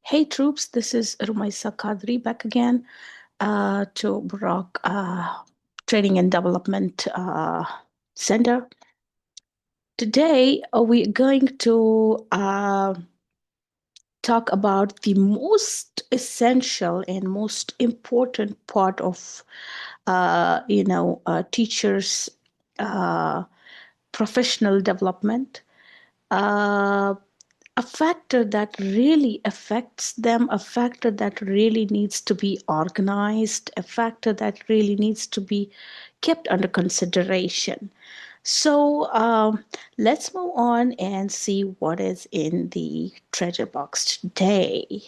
Hey troops, this is Rumaisa Kadri back again to Brock Training and Development Center. Today we're going to talk about the most essential and most important part of teachers' uh, professional development. Uh, a factor that really affects them, a factor that really needs to be organized, a factor that really needs to be kept under consideration. So let's move on and see what is in the treasure box today.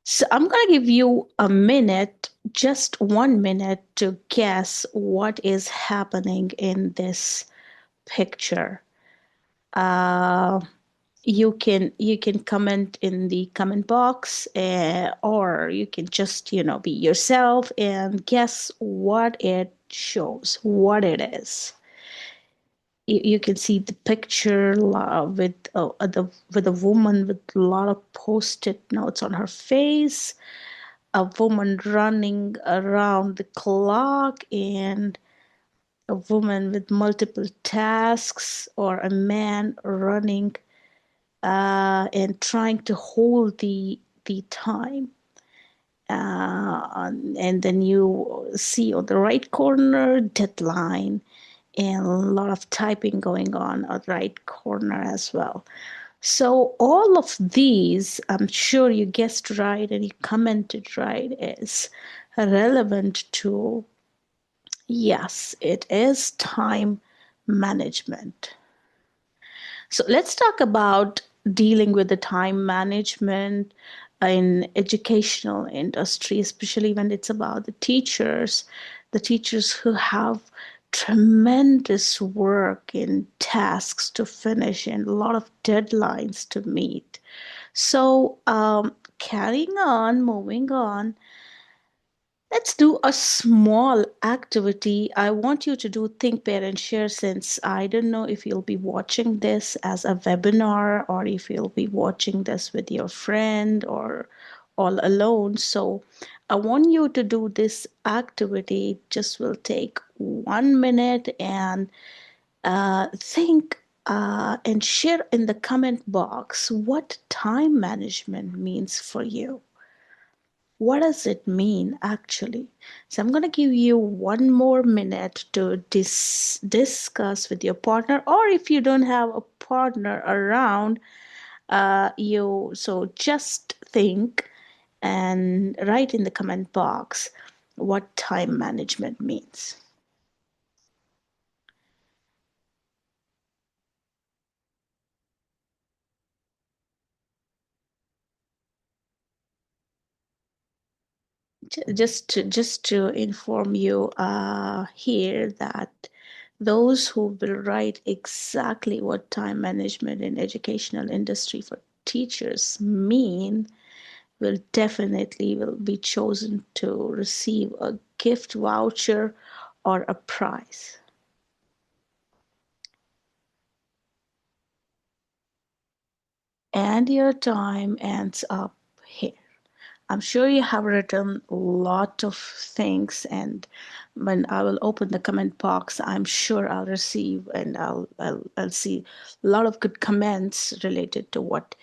So I'm going to give you a minute, just 1 minute, to guess what is happening in this picture. Uh, you can comment in the comment box, or you can just be yourself and guess what it shows, what it is. You can see the picture with a woman with a lot of post-it notes on her face, a woman running around the clock, and a woman with multiple tasks, or a man running and trying to hold the time. And then you see on the right corner deadline, and a lot of typing going on the right corner as well. So all of these, I'm sure you guessed right and you commented right, is relevant to, yes, it is time management. So let's talk about dealing with the time management in educational industry, especially when it's about the teachers who have tremendous work and tasks to finish and a lot of deadlines to meet. So carrying on, moving on, let's do a small activity. I want you to do Think, Pair, and Share, since I don't know if you'll be watching this as a webinar or if you'll be watching this with your friend or all alone. So I want you to do this activity. It just will take 1 minute, and think and share in the comment box what time management means for you. What does it mean actually? So I'm going to give you 1 more minute to discuss with your partner, or if you don't have a partner around, you so just think and write in the comment box what time management means. Just to inform you here that those who will write exactly what time management in educational industry for teachers mean will definitely will be chosen to receive a gift voucher or a prize. And your time ends up here. I'm sure you have written a lot of things, and when I will open the comment box, I'm sure I'll receive and I'll see a lot of good comments related to what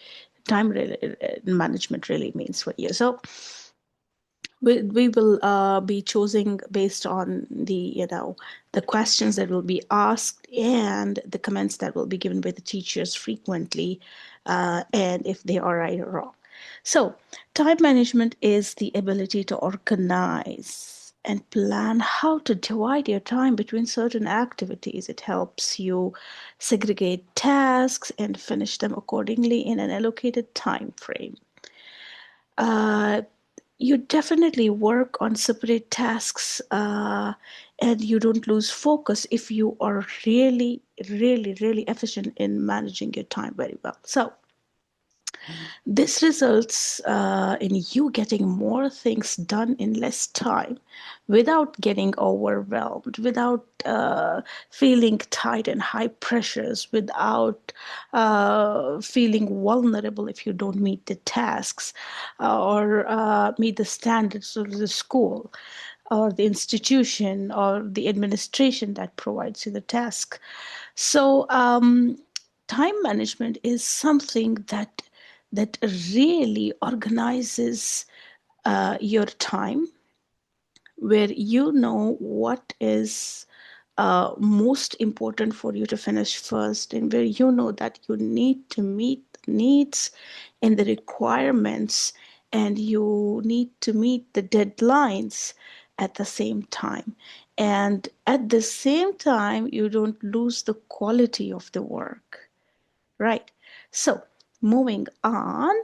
management really means for you. So we will be choosing based on the questions that will be asked and the comments that will be given by the teachers frequently, and if they are right or wrong. So time management is the ability to organize and plan how to divide your time between certain activities. It helps you segregate tasks and finish them accordingly in an allocated time frame. uh, you definitely work on separate tasks, and you don't lose focus if you are really, really, really efficient in managing your time very well. So This results in you getting more things done in less time without getting overwhelmed, without feeling tight and high pressures, without feeling vulnerable if you don't meet the tasks or meet the standards of the school or the institution or the administration that provides you the task. So, time management is something that really organizes your time, where you know what is most important for you to finish first, and where you know that you need to meet the needs and the requirements, and you need to meet the deadlines at the same time. And at the same time, you don't lose the quality of the work, right? So, moving on,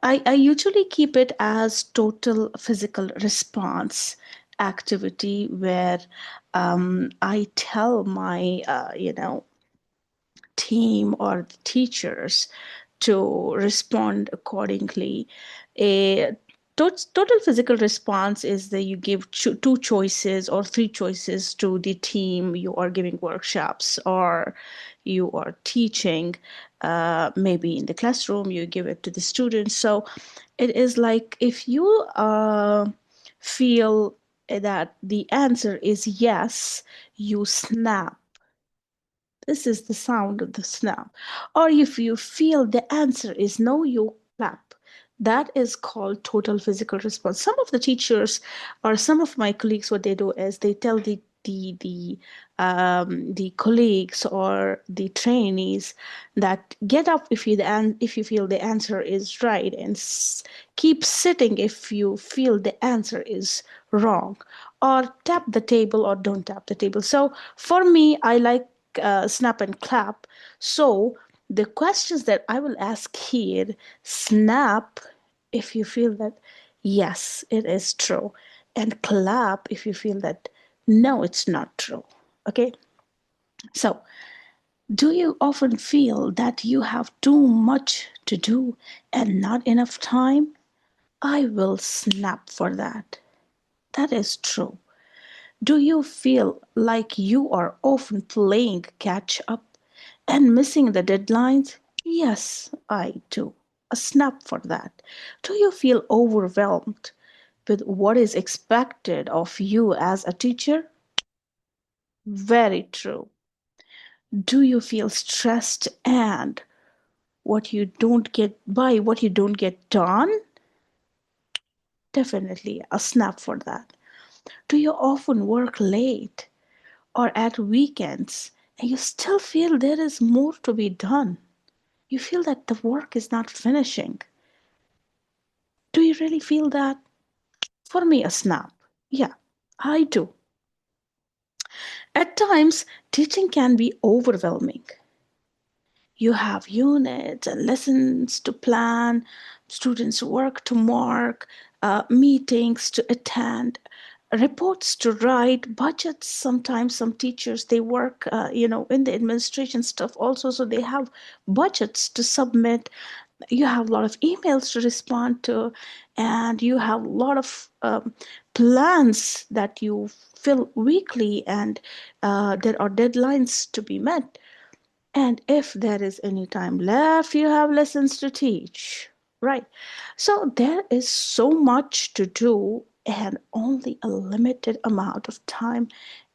I usually keep it as total physical response activity where I tell my, team or the teachers to respond accordingly. A total physical response is that you give two choices or three choices to the team you are giving workshops or you are teaching. Maybe in the classroom, you give it to the students. So it is like if you feel that the answer is yes, you snap. This is the sound of the snap. Or if you feel the answer is no, you clap. That is called total physical response. Some of the teachers or some of my colleagues, what they do is they tell the colleagues or the trainees that get up if you feel the answer is right, and keep sitting if you feel the answer is wrong, or tap the table or don't tap the table. So for me, I like snap and clap. So the questions that I will ask here: snap if you feel that yes, it is true, and clap if you feel that no, it's not true. Okay, so do you often feel that you have too much to do and not enough time? I will snap for that. That is true. Do you feel like you are often playing catch up and missing the deadlines? Yes, I do. A snap for that. Do you feel overwhelmed with what is expected of you as a teacher? Very true. Do you feel stressed and what you don't get done? Definitely a snap for that. Do you often work late or at weekends and you still feel there is more to be done? You feel that the work is not finishing. Do you really feel that? For me, a snap. Yeah, I do. At times, teaching can be overwhelming. You have units and lessons to plan, students' work to mark, meetings to attend, reports to write, budgets. Sometimes some teachers they work, in the administration stuff also, so they have budgets to submit. You have a lot of emails to respond to, and you have a lot of plans that you fill weekly, and there are deadlines to be met. And if there is any time left, you have lessons to teach, right? So there is so much to do and only a limited amount of time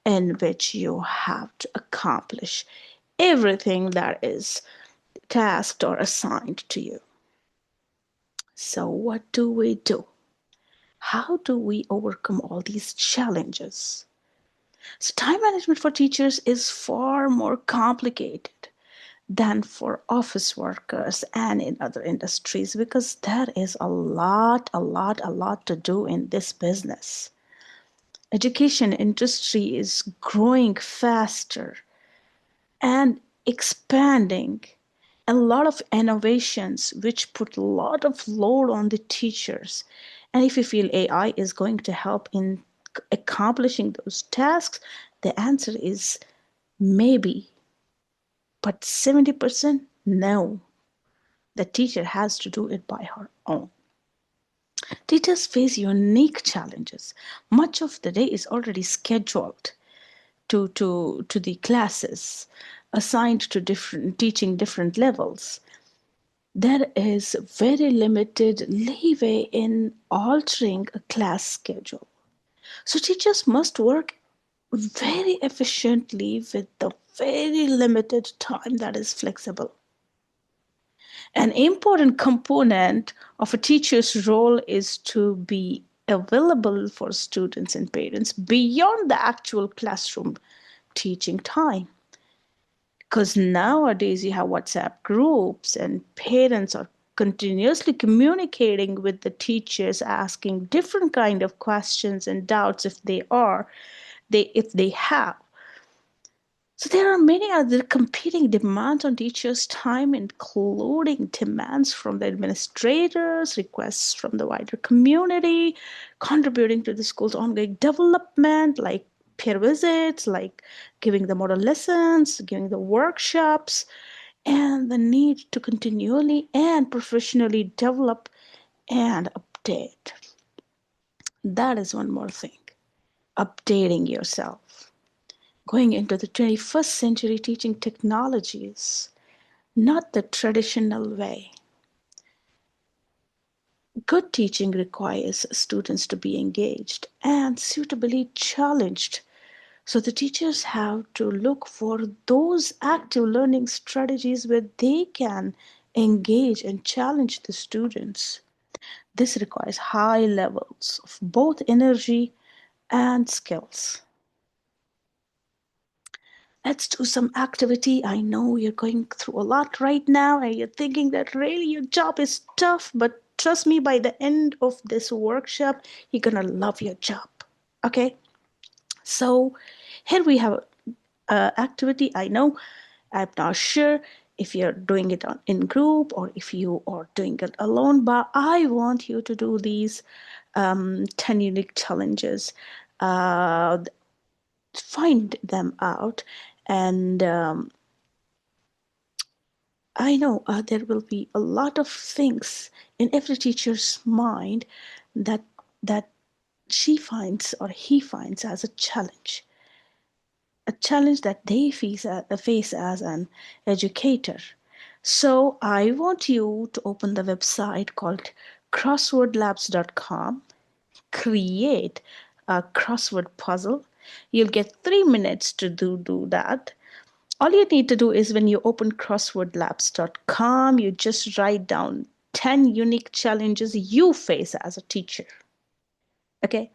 in which you have to accomplish everything that is tasked or assigned to you. So, what do we do? How do we overcome all these challenges? So, time management for teachers is far more complicated than for office workers and in other industries because there is a lot to do in this business. Education industry is growing faster and expanding, a lot of innovations which put a lot of load on the teachers. And if you feel AI is going to help in accomplishing those tasks, the answer is maybe, but 70% no. The teacher has to do it by her own. Teachers face unique challenges. Much of the day is already scheduled to the classes assigned to different teaching different levels. There is very limited leeway in altering a class schedule. So teachers must work very efficiently with the very limited time that is flexible. An important component of a teacher's role is to be available for students and parents beyond the actual classroom teaching time. Because nowadays you have WhatsApp groups and parents are continuously communicating with the teachers, asking different kind of questions and doubts if they have. So there are many other competing demands on teachers' time, including demands from the administrators, requests from the wider community, contributing to the school's ongoing development, like peer visits, like giving the model lessons, giving the workshops, and the need to continually and professionally develop and update. That is one more thing. Updating yourself. Going into the 21st century teaching technologies, not the traditional way. Good teaching requires students to be engaged and suitably challenged. So the teachers have to look for those active learning strategies where they can engage and challenge the students. This requires high levels of both energy and skills. Let's do some activity. I know you're going through a lot right now and you're thinking that really your job is tough, but trust me, by the end of this workshop, you're gonna love your job. Okay? So here we have activity. I know I'm not sure if you're doing it in group or if you are doing it alone, but I want you to do these 10 unique challenges. Uh, Find them out and I know there will be a lot of things in every teacher's mind that that she finds or he finds as a challenge that they face as an educator. So I want you to open the website called crosswordlabs.com, create a crossword puzzle. You'll get 3 minutes to do that. All you need to do is when you open crosswordlabs.com, you just write down 10 unique challenges you face as a teacher. Okay?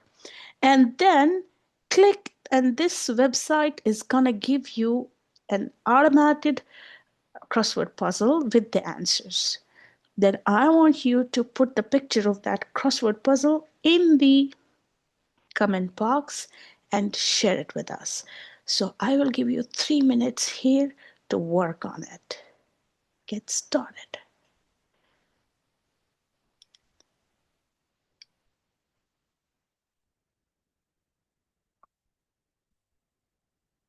And then click, and this website is going to give you an automated crossword puzzle with the answers. Then I want you to put the picture of that crossword puzzle in the comment box and share it with us. So I will give you 3 minutes here to work on it. Get started.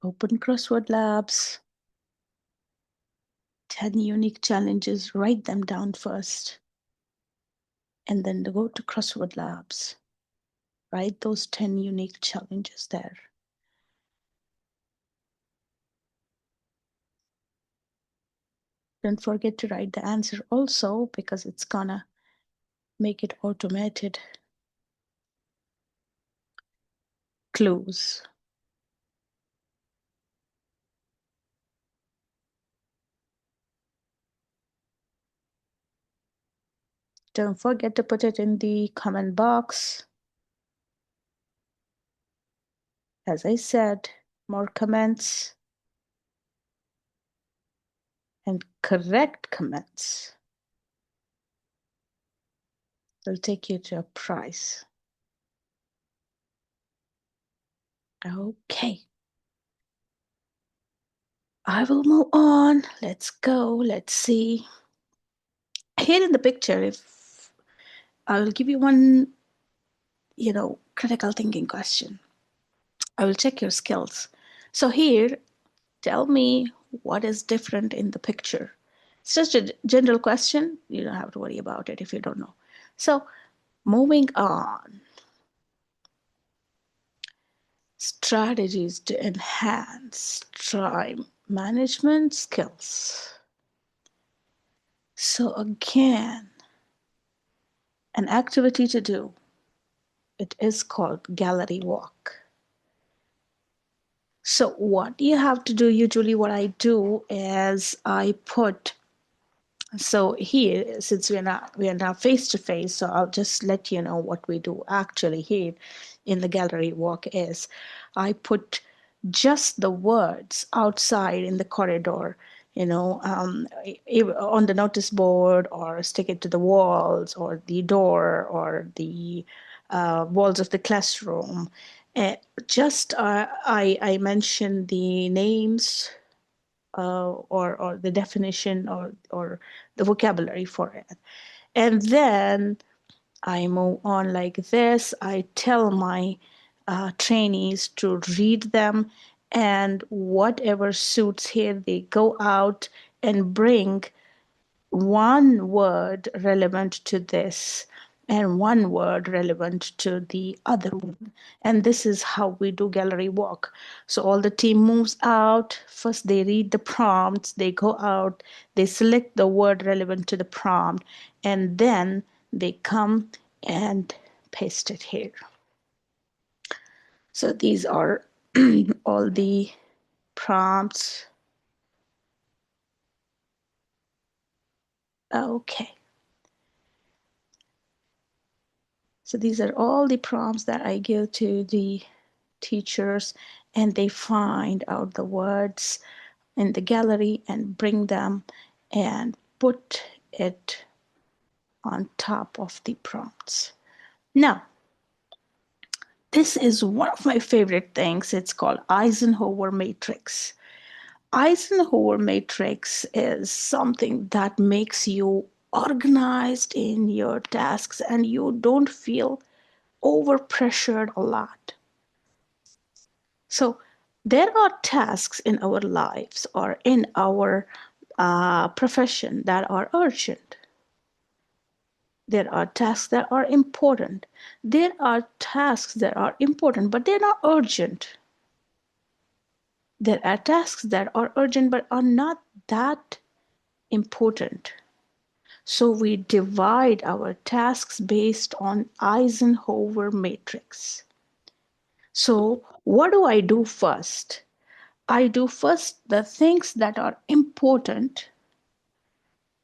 Open Crossword Labs. 10 unique challenges. Write them down first. And then go to Crossword Labs. Write those 10 unique challenges there. Don't forget to write the answer also because it's gonna make it automated. Clues. Don't forget to put it in the comment box. As I said, more comments and correct comments will take you to a prize. Okay. I will move on. Let's go. Let's see. Here in the picture, if I will give you one, critical thinking question. I will check your skills. So here, tell me what is different in the picture. It's just a general question. You don't have to worry about it if you don't know. So, moving on, strategies to enhance time management skills. So, again, an activity to do. It is called gallery walk. So, what you have to do, usually, what I do is I put, so here, since we're not face to face, so I'll just let you know what we do actually here in the gallery walk is I put just the words outside in the corridor, on the notice board, or stick it to the walls or the door or the walls of the classroom. Uh, just I mention the names, or the definition, or the vocabulary for it. And then I move on like this. I tell my trainees to read them, and whatever suits here, they go out and bring one word relevant to this and one word relevant to the other one. And this is how we do gallery walk. So all the team moves out. First, they read the prompts, they go out, they select the word relevant to the prompt, and then they come and paste it here. So these are all the prompts. Okay. So these are all the prompts that I give to the teachers, and they find out the words in the gallery and bring them and put it on top of the prompts. Now, this is one of my favorite things. It's called Eisenhower Matrix. Eisenhower Matrix is something that makes you organized in your tasks and you don't feel overpressured a lot. So there are tasks in our lives or in our profession that are urgent. There are tasks that are important. There are tasks that are important, but they're not urgent. There are tasks that are urgent but are not that important. So we divide our tasks based on Eisenhower matrix. So what do I do first? I do first the things that are important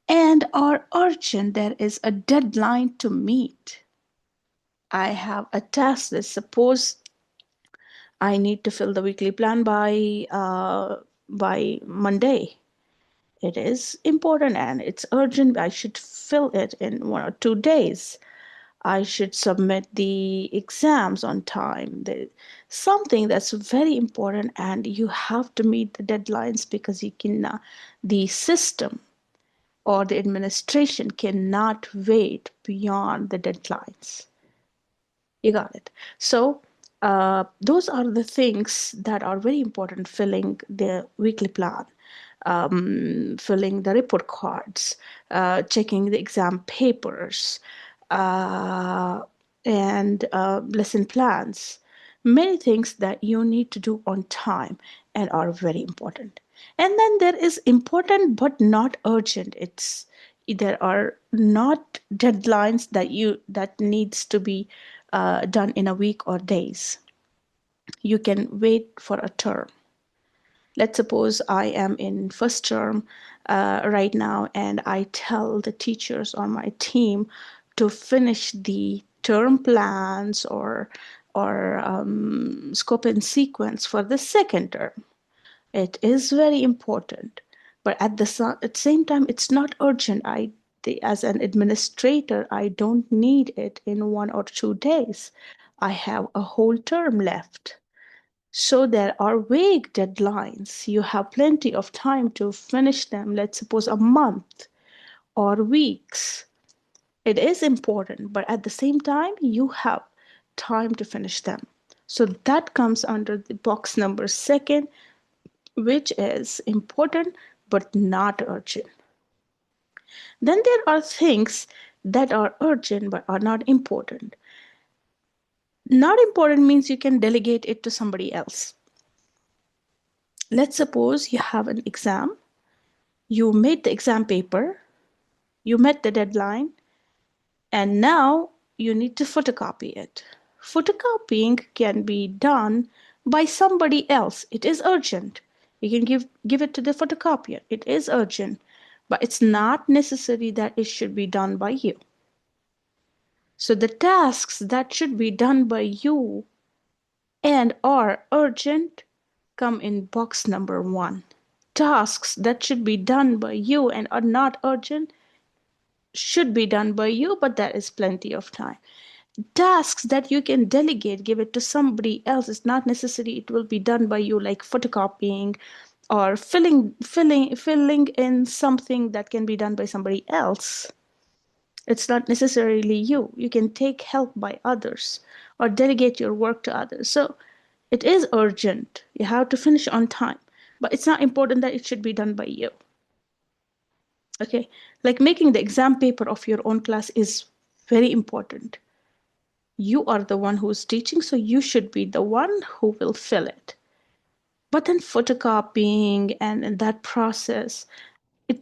and are urgent. There is a deadline to meet. I have a task that suppose I need to fill the weekly plan by Monday. It is important and it's urgent. I should fill it in 1 or 2 days. I should submit the exams on time. Something that's very important, and you have to meet the deadlines because the system or the administration cannot wait beyond the deadlines. You got it. So those are the things that are very important: filling the weekly plan, filling the report cards, checking the exam papers, uh, and lesson plans. Many things that you need to do on time and are very important. And then there is important but not urgent. There are not deadlines that needs to be done in a week or days. You can wait for a term. Let's suppose I am in first term right now, and I tell the teachers on my team to finish the term plans or scope and sequence for the second term. It is very important, but at the same time, it's not urgent. As an administrator, I don't need it in 1 or 2 days. I have a whole term left. So there are vague deadlines. You have plenty of time to finish them, let's suppose a month or weeks. It is important, but at the same time, you have time to finish them. So that comes under the box number second, which is important but not urgent. Then there are things that are urgent but are not important. Not important means you can delegate it to somebody else. Let's suppose you have an exam, you made the exam paper, you met the deadline, and now you need to photocopy it. Photocopying can be done by somebody else. It is urgent. You can give it to the photocopier. It is urgent, but it's not necessary that it should be done by you. So the tasks that should be done by you and are urgent come in box number 1. Tasks that should be done by you and are not urgent should be done by you, but there is plenty of time. Tasks that you can delegate, give it to somebody else. It's not necessary it will be done by you, like photocopying or filling in something that can be done by somebody else. It's not necessarily you. You can take help by others or delegate your work to others. So it is urgent. You have to finish on time, but it's not important that it should be done by you. Okay, like making the exam paper of your own class is very important. You are the one who's teaching, so you should be the one who will fill it. But then photocopying and that process,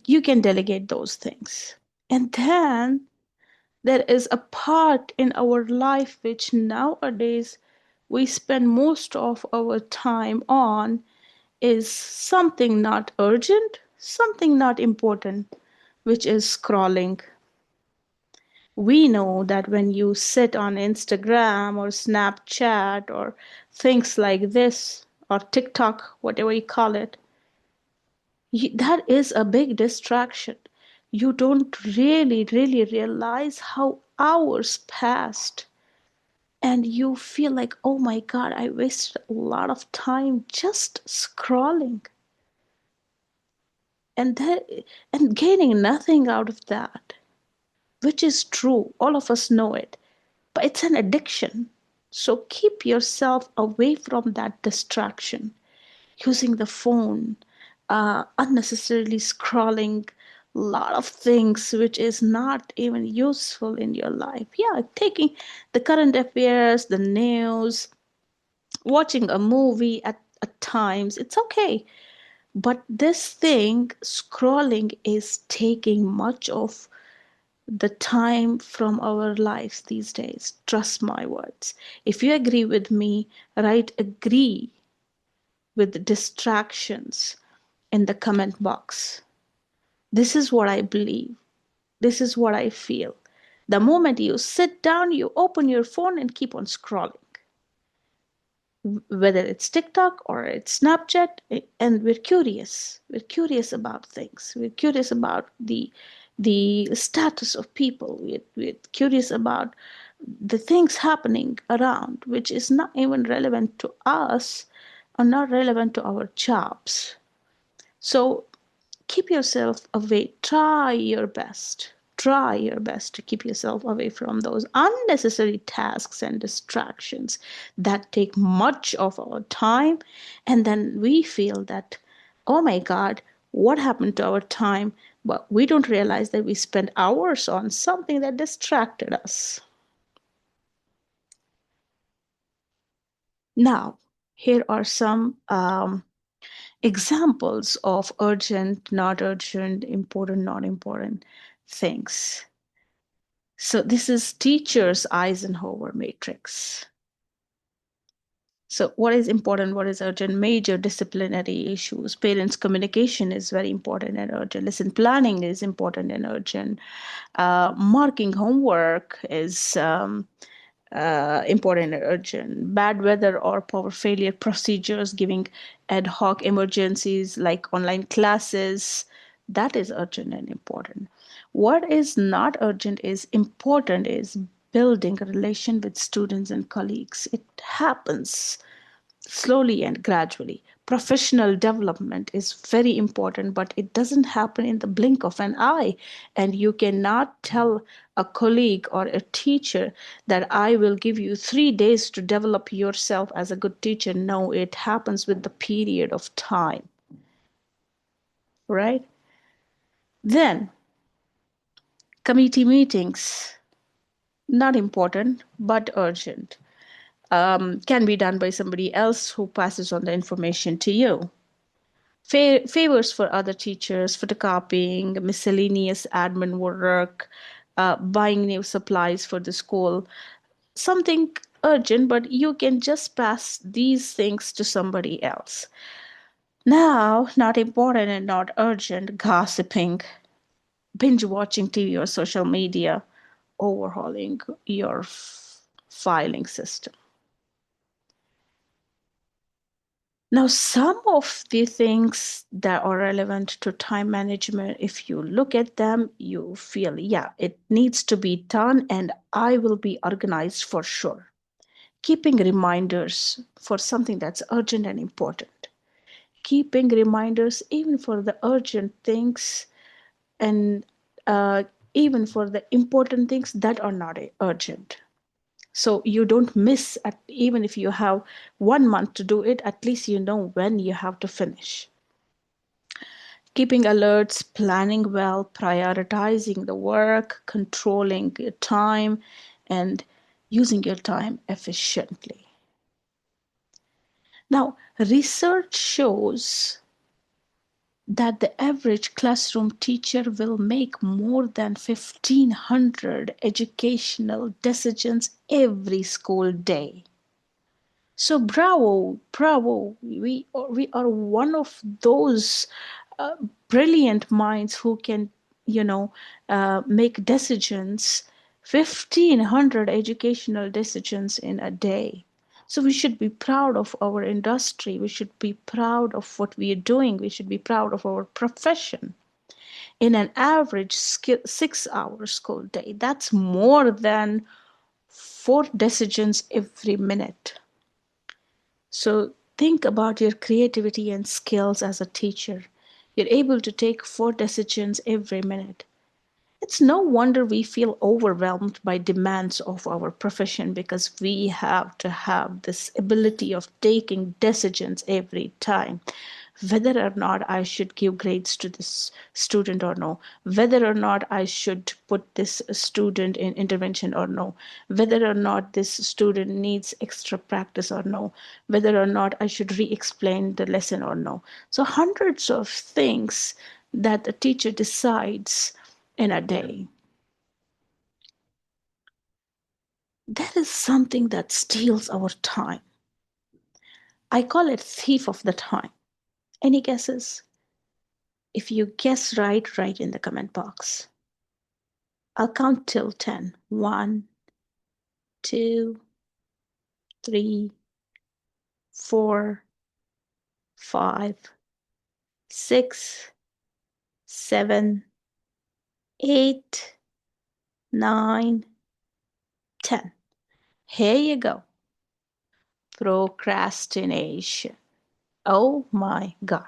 you can delegate those things. And then there is a part in our life which nowadays we spend most of our time on, is something not urgent, something not important, which is scrolling. We know that when you sit on Instagram or Snapchat or things like this, or TikTok, whatever you call it, that is a big distraction. You don't really realize how hours passed, and you feel like, oh my God, I wasted a lot of time just scrolling. And gaining nothing out of that, which is true. All of us know it, but it's an addiction. So keep yourself away from that distraction, using the phone, unnecessarily scrolling a lot of things which is not even useful in your life. Yeah, taking the current affairs, the news, watching a movie at times, it's okay. But this thing, scrolling, is taking much of the time from our lives these days. Trust my words. If you agree with me, write agree with distractions in the comment box. This is what I believe. This is what I feel. The moment you sit down, you open your phone and keep on scrolling, whether it's TikTok or it's Snapchat, and we're curious. We're curious about things. We're curious about the status of people. We're curious about the things happening around, which is not even relevant to us or not relevant to our jobs. So keep yourself away. Try your best to keep yourself away from those unnecessary tasks and distractions that take much of our time. And then we feel that, oh my God, what happened to our time? But we don't realize that we spent hours on something that distracted us. Now, here are some examples of urgent, not urgent, important, not important things. So this is teacher's Eisenhower Matrix. So what is important, what is urgent? Major disciplinary issues. Parents' communication is very important and urgent. Lesson planning is important and urgent. Marking homework is important and urgent. Bad weather or power failure procedures, giving ad hoc emergencies like online classes, that is urgent and important. What is not urgent is important is building a relation with students and colleagues. It happens slowly and gradually. Professional development is very important, but it doesn't happen in the blink of an eye. And you cannot tell a colleague or a teacher that I will give you 3 days to develop yourself as a good teacher. No, it happens with the period of time, right? Then Committee meetings, not important, but urgent. Can be done by somebody else who passes on the information to you. Favors for other teachers, photocopying, miscellaneous admin work, buying new supplies for the school, something urgent, but you can just pass these things to somebody else. Now, not important and not urgent, gossiping, binge watching TV or social media, overhauling your filing system. Now, some of the things that are relevant to time management, if you look at them, you feel, yeah, it needs to be done and I will be organized for sure. Keeping reminders for something that's urgent and important. Keeping reminders even for the urgent things and even for the important things that are not urgent. So you don't miss at, even if you have 1 month to do it, at least you know when you have to finish. Keeping alerts, planning well, prioritizing the work, controlling your time, and using your time efficiently. Now, research shows that the average classroom teacher will make more than 1,500 educational decisions every school day. So bravo, bravo. We are one of those uh, brilliant minds who can, make decisions, 1,500 educational decisions in a day. So we should be proud of our industry. We should be proud of what we are doing. We should be proud of our profession. In an average 6 hour school day, that's more than 4 decisions every minute. So think about your creativity and skills as a teacher. You're able to take 4 decisions every minute. It's no wonder we feel overwhelmed by demands of our profession because we have to have this ability of taking decisions every time. Whether or not I should give grades to this student or no, whether or not I should put this student in intervention or no, whether or not this student needs extra practice or no, whether or not I should re explain the lesson or no. So, hundreds of things that the teacher decides in a day. That is something that steals our time. I call it thief of the time. Any guesses? If you guess right, write in the comment box. I'll count till 10. 1, 2, 3, 4, 5, 6, 7, 8, 9, 10. Here you go. Procrastination. Oh my God.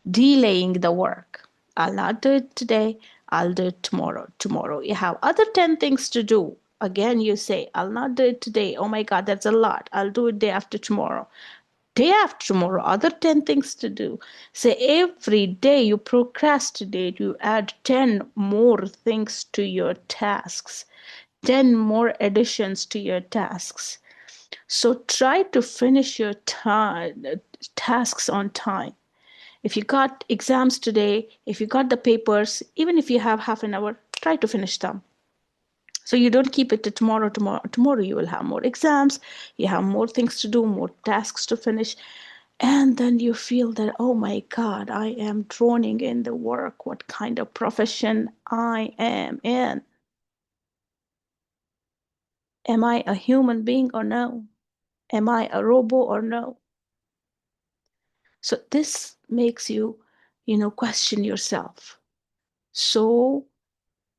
Delaying the work. I'll not do it today. I'll do it tomorrow. Tomorrow. You have other 10 things to do. Again, you say, I'll not do it today. Oh my God, that's a lot. I'll do it day after tomorrow. Day after tomorrow, other 10 things to do. Say every day you procrastinate, you add 10 more things to your tasks, 10 more additions to your tasks. So try to finish your tasks on time. If you got exams today, if you got the papers, even if you have half an hour, try to finish them. So you don't keep it to tomorrow. Tomorrow you will have more exams, you have more things to do, more tasks to finish. And then you feel that, oh my God, I am drowning in the work. What kind of profession I am in? Am I a human being or no? Am I a robot or no? So this makes you, question yourself. So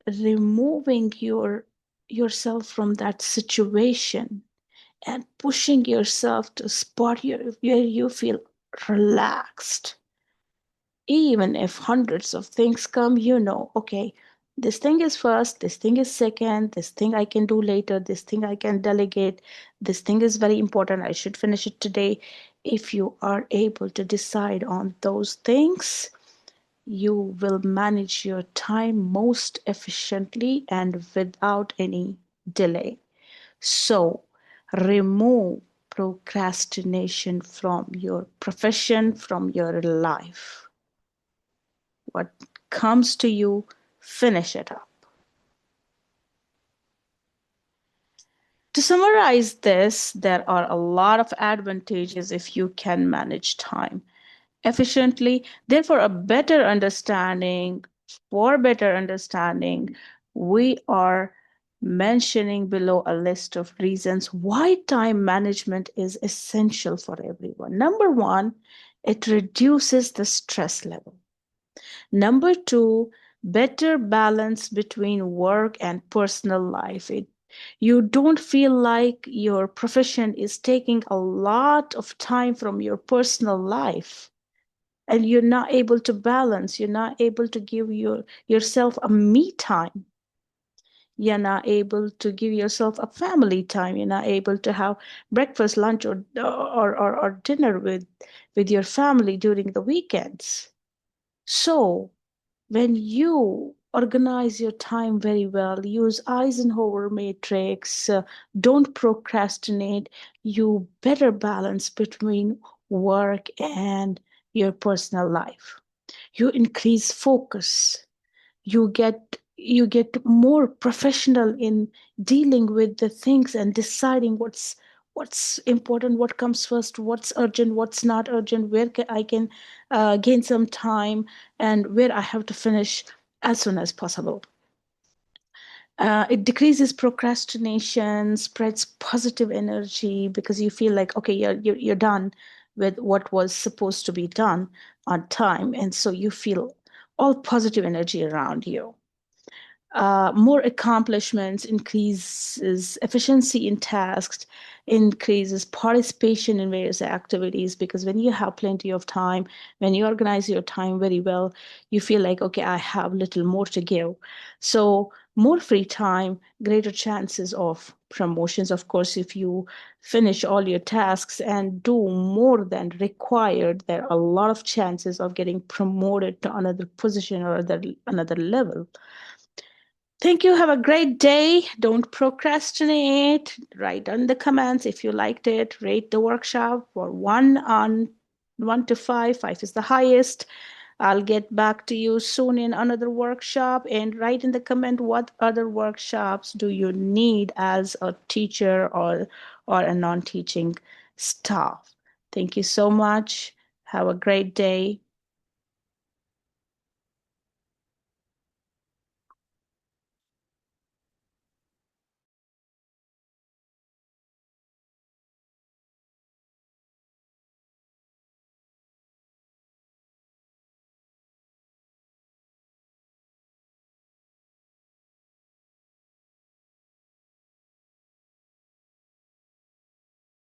removing yourself from that situation and pushing yourself to a spot where you feel relaxed. Even if hundreds of things come, okay, this thing is first, this thing is second, this thing I can do later, this thing I can delegate, this thing is very important, I should finish it today. If you are able to decide on those things, you will manage your time most efficiently and without any delay. So, remove procrastination from your profession, from your life. What comes to you, finish it up. To summarize this, there are a lot of advantages if you can manage time efficiently. Therefore, for better understanding, we are mentioning below a list of reasons why time management is essential for everyone. Number one, it reduces the stress level. Number two, better balance between work and personal life. You don't feel like your profession is taking a lot of time from your personal life, and you're not able to balance. You're not able to give yourself a me time. You're not able to give yourself a family time. You're not able to have breakfast, lunch, or dinner with your family during the weekends. So when you organize your time very well, use Eisenhower Matrix, don't procrastinate, you better balance between work and your personal life. You increase focus. You get more professional in dealing with the things and deciding what's important, what comes first, what's urgent, what's not urgent, where I can gain some time, and where I have to finish as soon as possible. It decreases procrastination, spreads positive energy because you feel like, okay, you're done with what was supposed to be done on time. And so you feel all positive energy around you. More accomplishments, increases efficiency in tasks, increases participation in various activities. Because when you have plenty of time, when you organize your time very well, you feel like, okay, I have little more to give. So, more free time, greater chances of promotions. Of course, if you finish all your tasks and do more than required, there are a lot of chances of getting promoted to another position or another level. Thank you. Have a great day. Don't procrastinate. Write down the comments if you liked it. Rate the workshop for 1 to 5. 5 is the highest. I'll get back to you soon in another workshop, and write in the comment what other workshops do you need as a teacher or a non-teaching staff. Thank you so much. Have a great day.